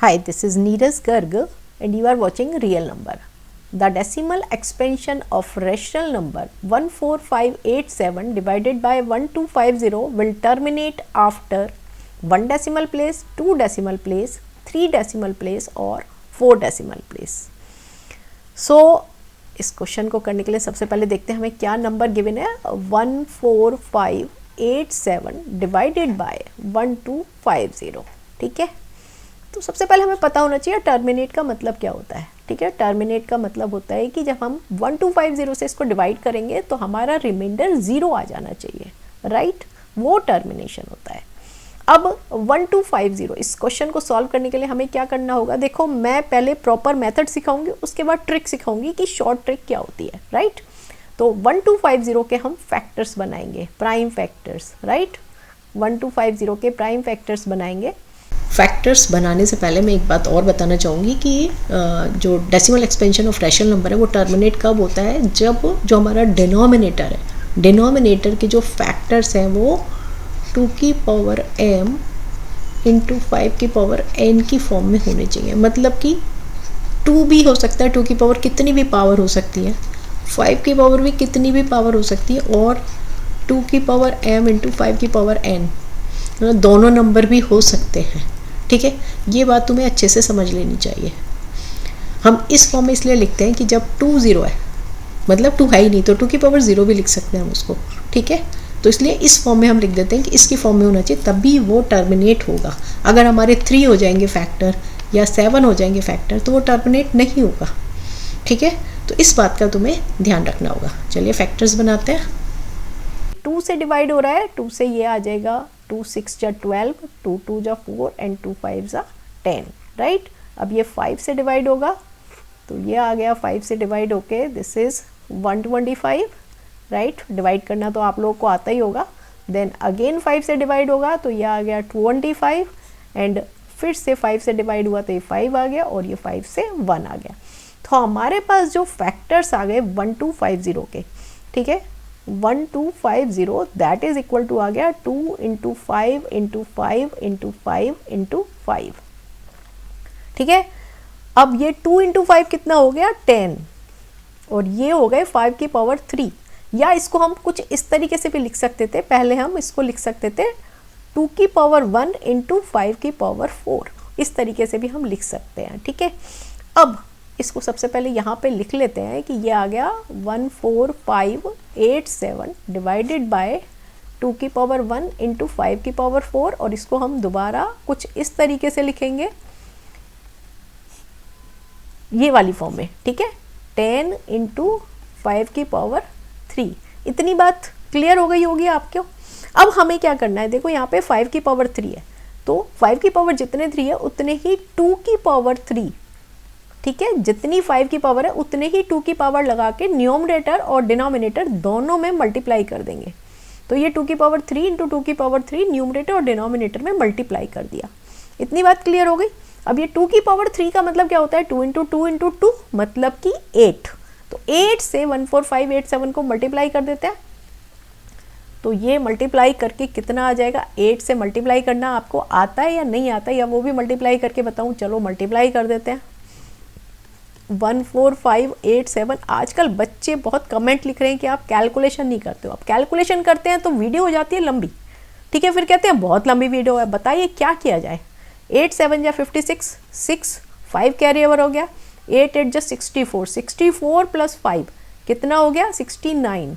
Hi, this is Neeraj Garg and you are watching Real Number. The decimal expansion of rational number 14587 divided by 1250 will terminate after 1 decimal place, 2 decimal place, 3 decimal place और 4 decimal place. So इस question को करने के लिए सबसे पहले देखते हैं हमें क्या नंबर गिवन है. 14587 डिवाइडेड बाय 1250. ठीक है, तो सबसे पहले हमें पता होना चाहिए टर्मिनेट का मतलब क्या होता है. ठीक है, टर्मिनेट का मतलब होता है कि जब हम 1250 से इसको डिवाइड करेंगे तो हमारा रिमाइंडर 0 आ जाना चाहिए. राइट, वो टर्मिनेशन होता है. अब 1250 इस क्वेश्चन को सॉल्व करने के लिए हमें क्या करना होगा. देखो, मैं पहले प्रॉपर मेथड सिखाऊंगी, उसके बाद ट्रिक सिखाऊंगी कि शॉर्ट ट्रिक क्या होती है. राइट, तो 1250 के हम फैक्टर्स बनाएंगे, प्राइम फैक्टर्स. राइट, 1250 के प्राइम फैक्टर्स बनाएंगे. फैक्टर्स बनाने से पहले मैं एक बात और बताना चाहूँगी कि जो decimal expansion of rational number है वो टर्मिनेट कब होता है, जब जो हमारा डिनोमिनेटर है, डिनोमिनेटर के जो फैक्टर्स हैं वो 2 की पावर m इंटू 5 की पावर n की फॉर्म में होने चाहिए. मतलब कि 2 भी हो सकता है, 2 की पावर कितनी भी पावर हो सकती है, 5 की पावर भी कितनी भी पावर हो सकती है, और 2 की पावर m इंटू 5 की पावर n दोनों नंबर भी हो सकते हैं. ठीक है, ये बात तुम्हें अच्छे से समझ लेनी चाहिए. हम इस फॉर्म में इसलिए लिखते हैं कि जब 2 0 है, मतलब 2 है ही नहीं, तो 2 की पावर 0 भी लिख सकते हैं हम उसको. ठीक है, तो इसलिए इस फॉर्म में हम लिख देते हैं कि इसकी फॉर्म में होना चाहिए, तभी वो टर्मिनेट होगा. अगर हमारे 3 हो जाएंगे फैक्टर या 7 हो जाएंगे फैक्टर तो वो टर्मिनेट नहीं होगा. ठीक है, तो इस बात का तुम्हें ध्यान रखना होगा. चलिए फैक्टर्स बनाते हैं. 2 से डिवाइड हो रहा है, 2 से ये आ जाएगा 2 6 जा 12, 2 2 जा 4 एंड 2 5 जा 10. राइट, अब ये 5 से डिवाइड होगा तो ये आ गया 5 से डिवाइड होके दिस इज 125. राइट, डिवाइड करना तो आप लोगों को आता ही होगा. देन अगेन 5 से डिवाइड होगा तो ये आ गया 25 एंड फिर से 5 से डिवाइड हुआ तो ये 5 आ गया और ये 5 से 1 आ गया. तो हमारे पास जो फैक्टर्स आ गए 1250 के, ठीक है, 1250 दैट इज इक्वल टू आ गया 2 इंटू 5 इंटू 5 इंटू 5 इंटू 5. ठीक है, अब ये 2 इंटू 5 कितना हो गया 10 और ये हो गए 5 की पावर 3. या इसको हम कुछ इस तरीके से भी लिख सकते थे. पहले हम इसको लिख सकते थे 2 की पावर 1 इंटू 5 की पावर 4. इस तरीके से भी हम लिख सकते हैं. ठीक है, अब इसको सबसे पहले यहाँ पे लिख लेते हैं कि ये आ गया 14587 डिवाइडेड बाय 2 की पावर 1 इंटू 5 की पावर 4. और इसको हम दोबारा कुछ इस तरीके से लिखेंगे, ये वाली फॉर्म में. ठीक है, 10 इंटू 5 की पावर 3. इतनी बात क्लियर हो गई होगी आपको. अब हमें क्या करना है, देखो यहाँ पे 5 की पावर 3 है, तो 5 की पावर जितने 3 है उतने ही 2 की पावर 3. ठीक है, जितनी 5 की पावर है उतने ही 2 की पावर लगा के न्यूमरेटर और डिनोमिनेटर दोनों में मल्टीप्लाई कर देंगे. तो ये 2 की पावर 3 इंटू 2 की पावर 3 न्यूमरेटर और डिनोमिनेटर में मल्टीप्लाई कर दिया. इतनी बात क्लियर हो गई. अब ये 2 की पावर 3 का मतलब क्या होता है, 2 इंटू 2 इंटू 2 मतलब कि 8. तो 8 से 14587 को मल्टीप्लाई कर देते हैं. तो ये मल्टीप्लाई करके कितना आ जाएगा, 8 से मल्टीप्लाई करना आपको आता है या नहीं आता है, या वो भी मल्टीप्लाई करके बताऊँ. चलो मल्टीप्लाई कर देते हैं. 14587. आजकल बच्चे बहुत कमेंट लिख रहे हैं कि आप कैलकुलेशन नहीं करते हो. आप कैलकुलेशन करते हैं तो वीडियो हो जाती है लंबी. ठीक है, फिर कहते हैं बहुत लंबी वीडियो है. बताइए क्या किया जाए. 8 7 जा 56, 6 5 कैरी ओवर हो गया, 8 8 जा 64, 64 प्लस 5 कितना हो गया 69,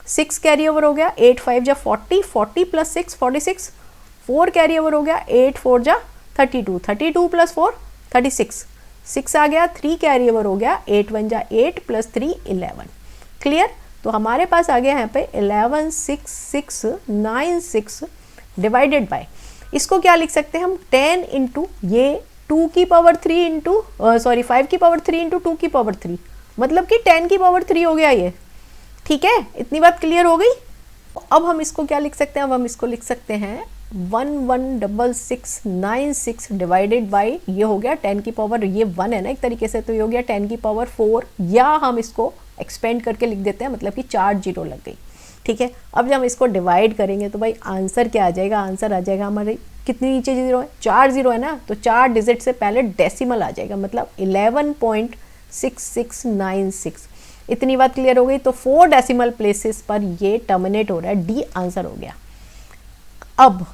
6 कैरी ओवर हो गया, 8 5 जा 40, 40 प्लस 6 46, 4 कैरी ओवर हो गया, 8 4 जा 32, 32 प्लस 4 36, 6 आ गया, 3 कैरी ओवर हो गया, 8 1 जा 8 प्लस 3 11. क्लियर. तो हमारे पास आ गया यहाँ पे 11696 डिवाइडेड बाय, इसको क्या लिख सकते हैं हम, 10 इंटू ये 2 की पावर 3 इंटू 5 की पावर 3 इंटू 2 की पावर 3, मतलब कि 10 की पावर 3 हो गया ये. ठीक है, इतनी बात क्लियर हो गई. अब हम इसको क्या लिख सकते हैं, अब हम इसको लिख सकते हैं 11696 डिवाइडेड बाई, ये हो गया 10 की पावर, ये 1 है ना एक तरीके से, तो ये हो गया 10 की पावर 4. या हम इसको एक्सपेंड करके लिख देते हैं, मतलब कि 4 जीरो लग गई. ठीक है। अब जब हम इसको डिवाइड करेंगे तो भाई आंसर क्या आ जाएगा, आंसर आ जाएगा हमारे कितनी नीचे जीरो है, 4 जीरो है ना, तो 4 डिजिट से पहले डेसिमल आ जाएगा, मतलब 11.6696। इतनी बात क्लियर हो गई। तो 4 डेसिमल प्लेसेस पर ये टर्मिनेट हो रहा है, डी आंसर हो गया। अब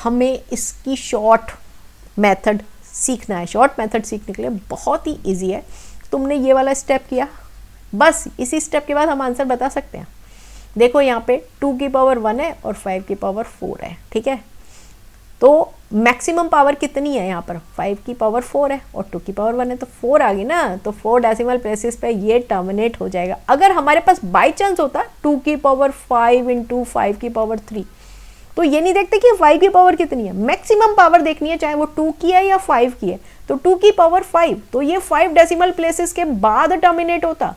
हमें इसकी शॉर्ट मेथड सीखना है। शॉर्ट मेथड सीखने के लिए बहुत ही इजी है। तुमने ये वाला स्टेप किया, बस इसी स्टेप के बाद हम आंसर बता सकते हैं। देखो यहाँ पे 2 की पावर 1 है और 5 की पावर 4 है, ठीक है। तो मैक्सिमम पावर कितनी है यहाँ पर, 5 की पावर 4 है और 2 की पावर 1 है, तो 4 आ गई ना। तो 4 डेसिमल प्लेसेस पे ये टर्मिनेट हो जाएगा। अगर हमारे पास बाई चांस होता 2 की पावर 5 इंटू 5 की पावर 3, तो ये नहीं देखते कि 5 की पावर कितनी है, मैक्सिमम पावर देखनी है, चाहे वो 2 की है या 5 की है। तो 2 की पावर 5, तो ये 5 डेसिमल प्लेसेस के बाद टर्मिनेट होता।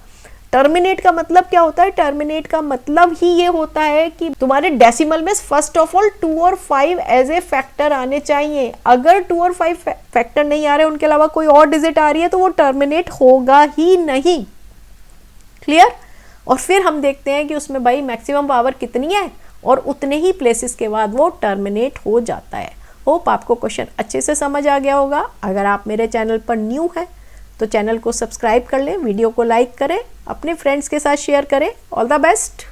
टर्मिनेट का मतलब क्या होता है, टर्मिनेट का मतलब ही ये होता है कि तुम्हारे डेसिमल में फर्स्ट ऑफ ऑल 2 और 5 एज ए फैक्टर आने चाहिए। अगर 2 और 5 फैक्टर नहीं आ रहे, उनके अलावा कोई और डिजिट आ रही है, तो वो टर्मिनेट होगा ही नहीं। क्लियर। और फिर हम देखते हैं कि उसमें भाई मैक्सिमम पावर कितनी है और उतने ही प्लेसेस के बाद वो टर्मिनेट हो जाता है। होप आपको क्वेश्चन अच्छे से समझ आ गया होगा। अगर आप मेरे चैनल पर न्यू हैं तो चैनल को सब्सक्राइब कर लें, वीडियो को लाइक करें, अपने फ्रेंड्स के साथ शेयर करें। All the best.